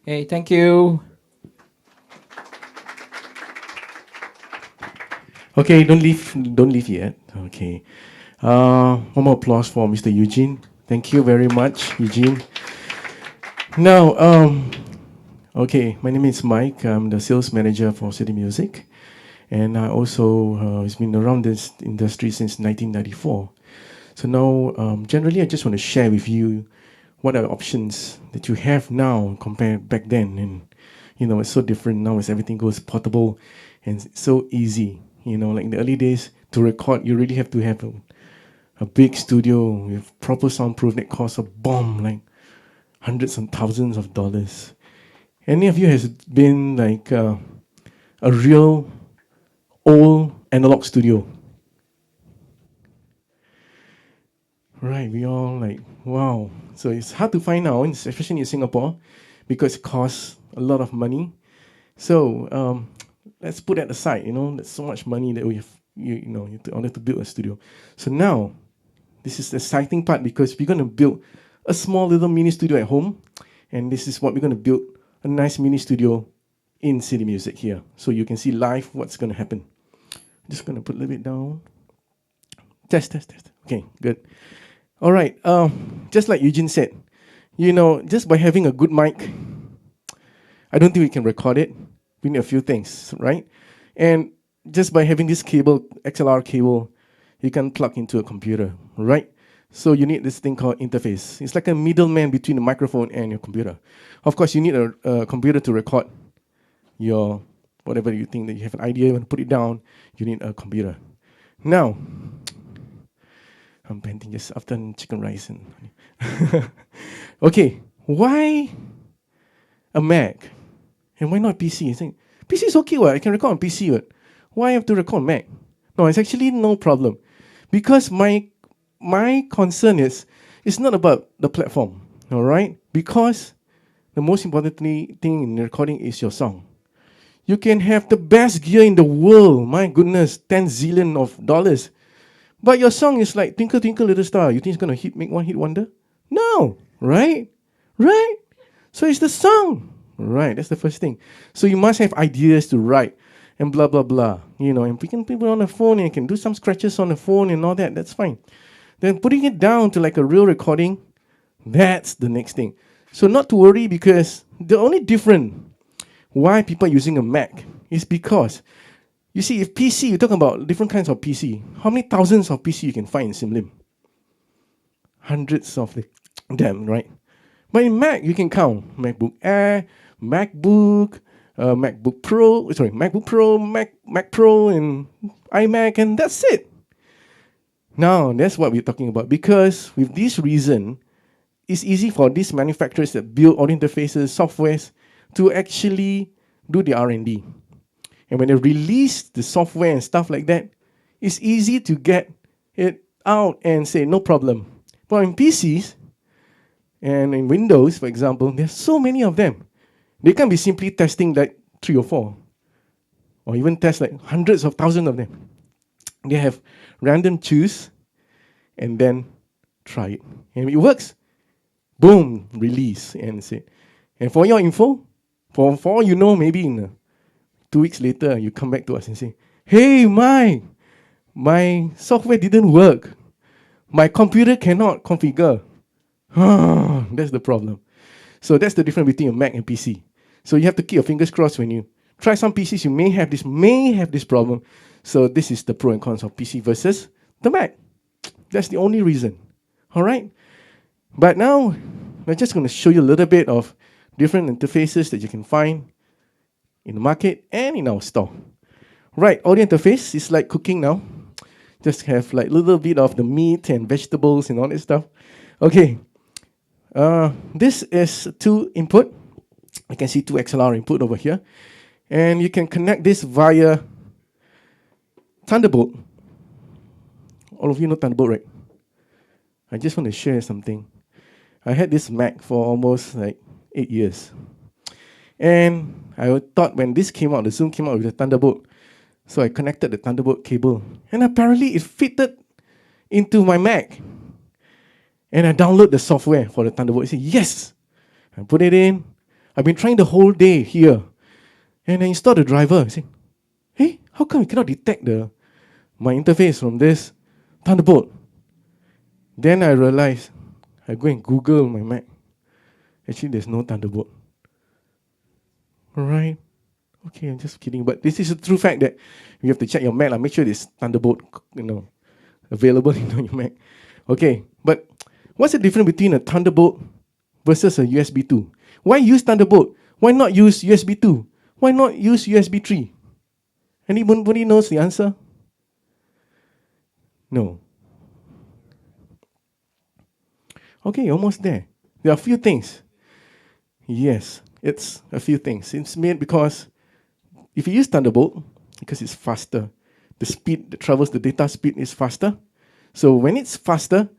Hey, thank you. Okay, don't leave yet. Okay. One more applause for Mr. Eugene. Thank you very much, Eugene. Now, okay, my name is Mike. I'm the sales manager for City Music, and I also has been around this industry since 1994. So now, generally, I just want to share with you what are the options that you have now compared back then, and it's so different now as everything goes portable and it's so easy. Like in the early days, to record, you really have to have a big studio with proper soundproof that costs a bomb, like hundreds and thousands of dollars. Any of you has been like a real old analog studio? Right, we all like, wow. So it's hard to find now, especially in Singapore, because it costs a lot of money. So let's put that aside. There's so much money that we have, in order to build a studio. So now, this is the exciting part because we're going to build a small little mini studio at home, and this is what we're going to build, a nice mini studio in City Music here. So you can see live what's going to happen. I'm just going to put a little bit down. Test. Okay, good. All right, just like Eugene said, just by having a good mic, I don't think we can record it. We need a few things, right? And just by having this cable, XLR cable, you can plug into a computer, right? So you need this thing called interface. It's like a middleman between the microphone and your computer. Of course, you need a computer to record your whatever you think that you have an idea, you want to put it down, you need a computer. Now, I'm panting just after chicken rice. Okay, why a Mac? And why not PC? I think PC is okay, what? I can record on PC, what? Why have to record on Mac? No, it's actually no problem. Because my concern is, it's not about the platform, all right? Because the most important thing in recording is your song. You can have the best gear in the world, my goodness, 10 zillion of dollars. But your song is like Twinkle Twinkle Little Star. You think it's gonna make one hit wonder? No, right? Right? So it's the song. Right, that's the first thing. So you must have ideas to write and blah blah blah. And we can put it on the phone and you can do some scratches on the phone and all that. That's fine. Then putting it down to like a real recording, that's the next thing. So not to worry, because the only different why people are using a Mac is because, you see, if PC, you're talking about different kinds of PC. How many thousands of PC you can find in Simlim? Hundreds of them, right? But in Mac, you can count MacBook Air, MacBook, MacBook Pro, Mac Pro, and iMac, and that's it. Now, that's what we're talking about. Because with this reason, it's easy for these manufacturers that build audio interfaces, softwares, to actually do the R&D. And when they release the software and stuff like that, it's easy to get it out and say, no problem. But in PCs and in Windows, for example, there's so many of them. They can't be simply testing like 3 or 4, or even test like hundreds of thousands of them. They have random choose and then try it. And if it works, boom, release and say. And for your info, for all you know, maybe in 2 weeks later, you come back to us and say, hey, my software didn't work. My computer cannot configure. That's the problem. So that's the difference between a Mac and PC. So you have to keep your fingers crossed when you try some PCs. You may have this problem. So this is the pro and cons of PC versus the Mac. That's the only reason. All right. But now we're just going to show you a little bit of different interfaces that you can find in the market and in our store. Right, audio interface is like cooking now. Just have like a little bit of the meat and vegetables and all that stuff. Okay, this is 2 input. I can see 2 XLR input over here. And you can connect this via Thunderbolt. All of you know Thunderbolt, right? I just want to share something. I had this Mac for almost like 8 years. And I thought when this came out, the Zoom came out with the Thunderbolt. So I connected the Thunderbolt cable. And apparently it fitted into my Mac. And I download the software for the Thunderbolt. I said, yes! I put it in. I've been trying the whole day here. And I installed the driver. I say, hey, how come I cannot detect my interface from this Thunderbolt? Then I realized, I go and Google my Mac. Actually, there's no Thunderbolt. Alright. Okay, I'm just kidding. But this is a true fact that you have to check your Mac. Make sure there's Thunderbolt, available in your Mac. Okay, but what's the difference between a Thunderbolt versus a USB 2? Why use Thunderbolt? Why not use USB 2? Why not use USB 3? Anybody knows the answer? No. Okay, almost there. There are a few things. Yes, it's a few things. It's made because if you use Thunderbolt, because it's faster, the speed that travels, the data speed is faster. So when it's faster,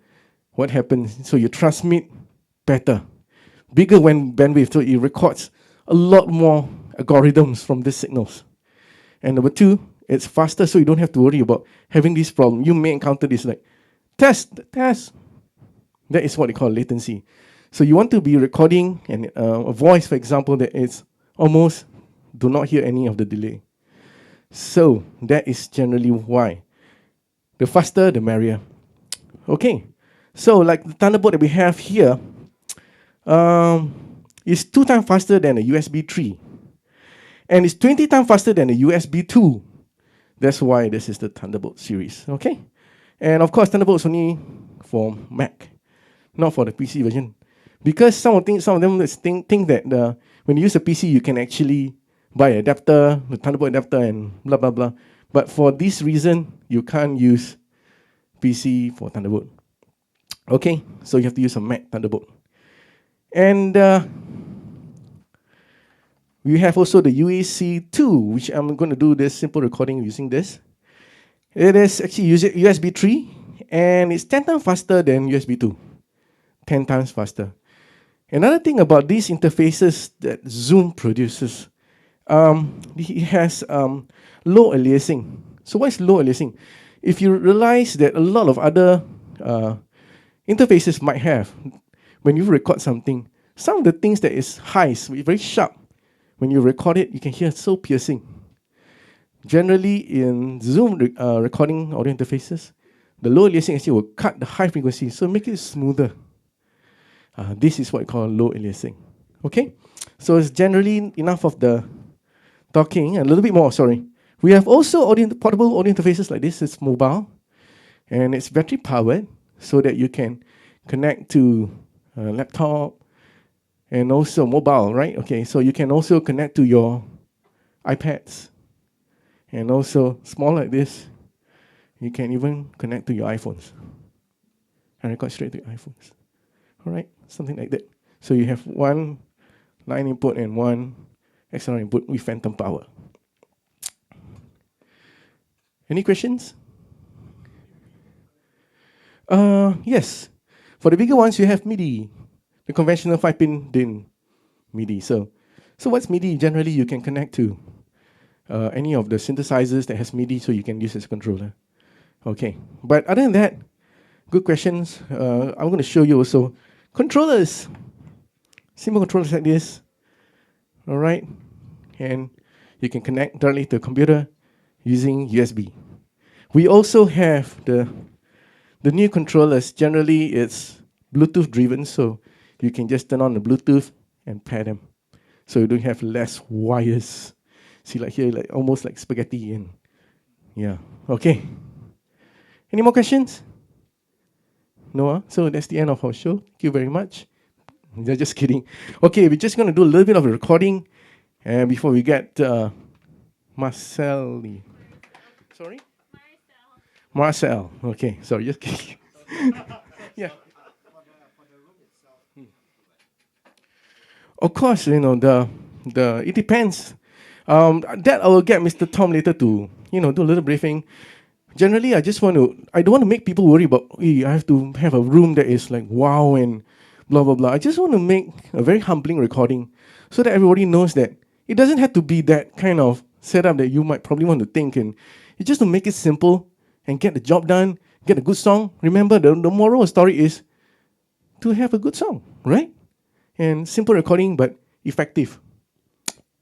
what happens? So you transmit better, bigger bandwidth, so it records a lot more algorithms from these signals. And number two, it's faster, so you don't have to worry about having this problem. You may encounter this like, test. That is what they call latency. So you want to be recording a voice, for example, that is almost do not hear any of the delay. So that is generally why. The faster, the merrier. Okay, so like the Thunderbolt that we have here is 2 times faster than a USB 3. And it's 20 times faster than a USB 2. That's why this is the Thunderbolt series, okay? And of course, Thunderbolt is only for Mac, not for the PC version. Because some of them think that when you use a PC, you can actually buy an adapter, the Thunderbolt adapter, and blah, blah, blah. But for this reason, you can't use PC for Thunderbolt. Okay, so you have to use a Mac Thunderbolt. And we have also the UAC2, which I'm going to do this simple recording using this. It is actually USB 3, and it's 10 times faster than USB 2. 10 times faster. Another thing about these interfaces that Zoom produces, it has low aliasing. So what is low aliasing? If you realize that a lot of other interfaces might have, when you record something, some of the things that is high, very sharp, when you record it, you can hear so piercing. Generally, in Zoom recording audio interfaces, the low aliasing actually will cut the high frequency, so make it smoother. This is what we call low aliasing. Okay? So it's generally enough of the talking, a little bit more, sorry. We have also portable audio interfaces like this. It's mobile, and it's battery powered, so that you can connect to a laptop, and also mobile, right? Okay, so you can also connect to your iPads, and also small like this, you can even connect to your iPhones and record straight to your iPhones. All right, something like that. So you have one line input and one external input with phantom power. Any questions? Yes. For the bigger ones, you have MIDI, the conventional 5-pin DIN MIDI. So what's MIDI? Generally, you can connect to any of the synthesizers that has MIDI, so you can use it as a controller. Okay, but other than that, good questions. I'm going to show you also controllers, simple controllers like this. All right, and you can connect directly to a computer using USB. We also have the new controllers. Generally, it's Bluetooth driven, so you can just turn on the Bluetooth and pair them, so you don't have less wires. See, like here, like almost like spaghetti, and yeah. Okay. Any more questions? No. So that's the end of our show. Thank you very much. Just kidding. Okay, we're just going to do a little bit of a recording, and before we get Marcel. Sorry? Marcel. Okay, sorry, just kidding. Yeah. Of course, it depends. That I will get Mr. Tom later to, do a little briefing. Generally, I don't want to make people worry about, I have to have a room that is like wow and blah, blah, blah. I just want to make a very humbling recording so that everybody knows that it doesn't have to be that kind of setup that you might probably want to think. And it's just to make it simple and get the job done, get a good song. Remember, the moral of the story is to have a good song, right? And simple recording, but effective.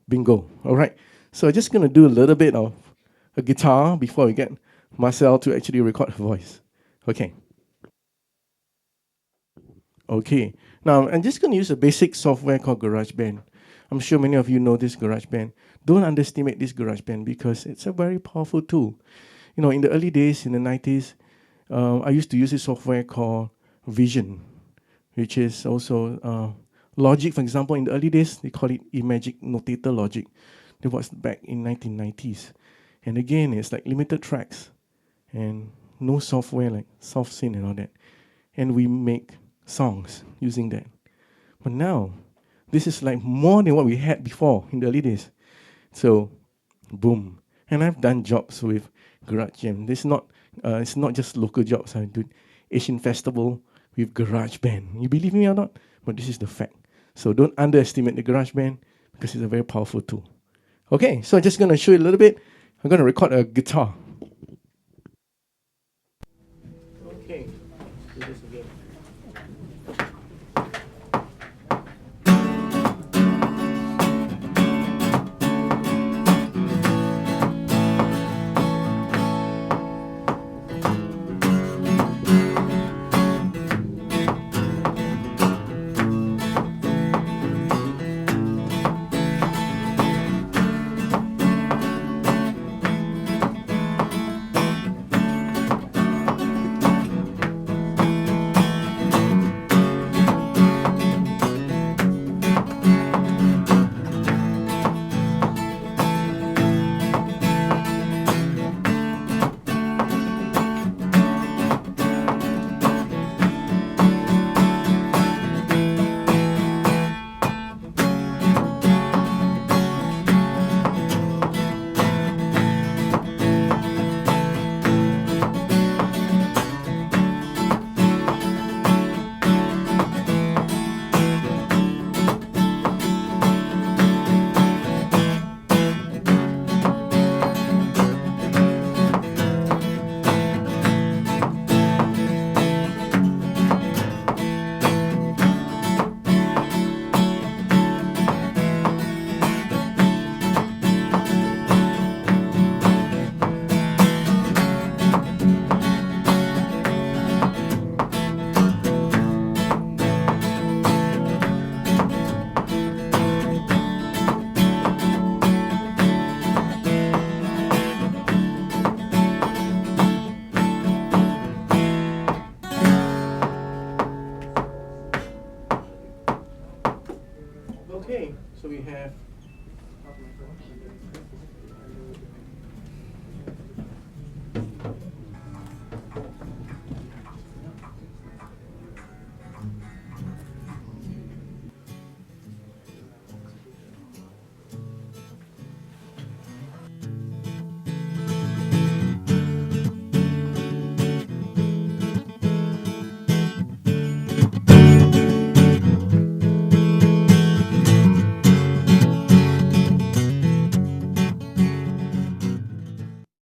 Bingo. All right. So I'm just going to do a little bit of a guitar before we get Marcel to actually record her voice. Okay. Okay. Now, I'm just going to use a basic software called GarageBand. I'm sure many of you know this GarageBand. Don't underestimate this GarageBand because it's a very powerful tool. You know, in the early days, in the 90s, I used to use this software called Vision, which is also Logic. For example, in the early days, they call it Imagic Notator Logic. That was back in 1990s. And again, it's like limited tracks and no software like SoftSynth and all that. And we make songs using that. But now, this is like more than what we had before in the early days. So, boom. And I've done jobs with GarageBand. It's not just local jobs. I do Asian Festival with GarageBand. You believe me or not? But this is the fact. So don't underestimate the GarageBand because it's a very powerful tool. Okay, so I'm just going to show you a little bit. I'm going to record a guitar. Okay, do this again. Okay, so we have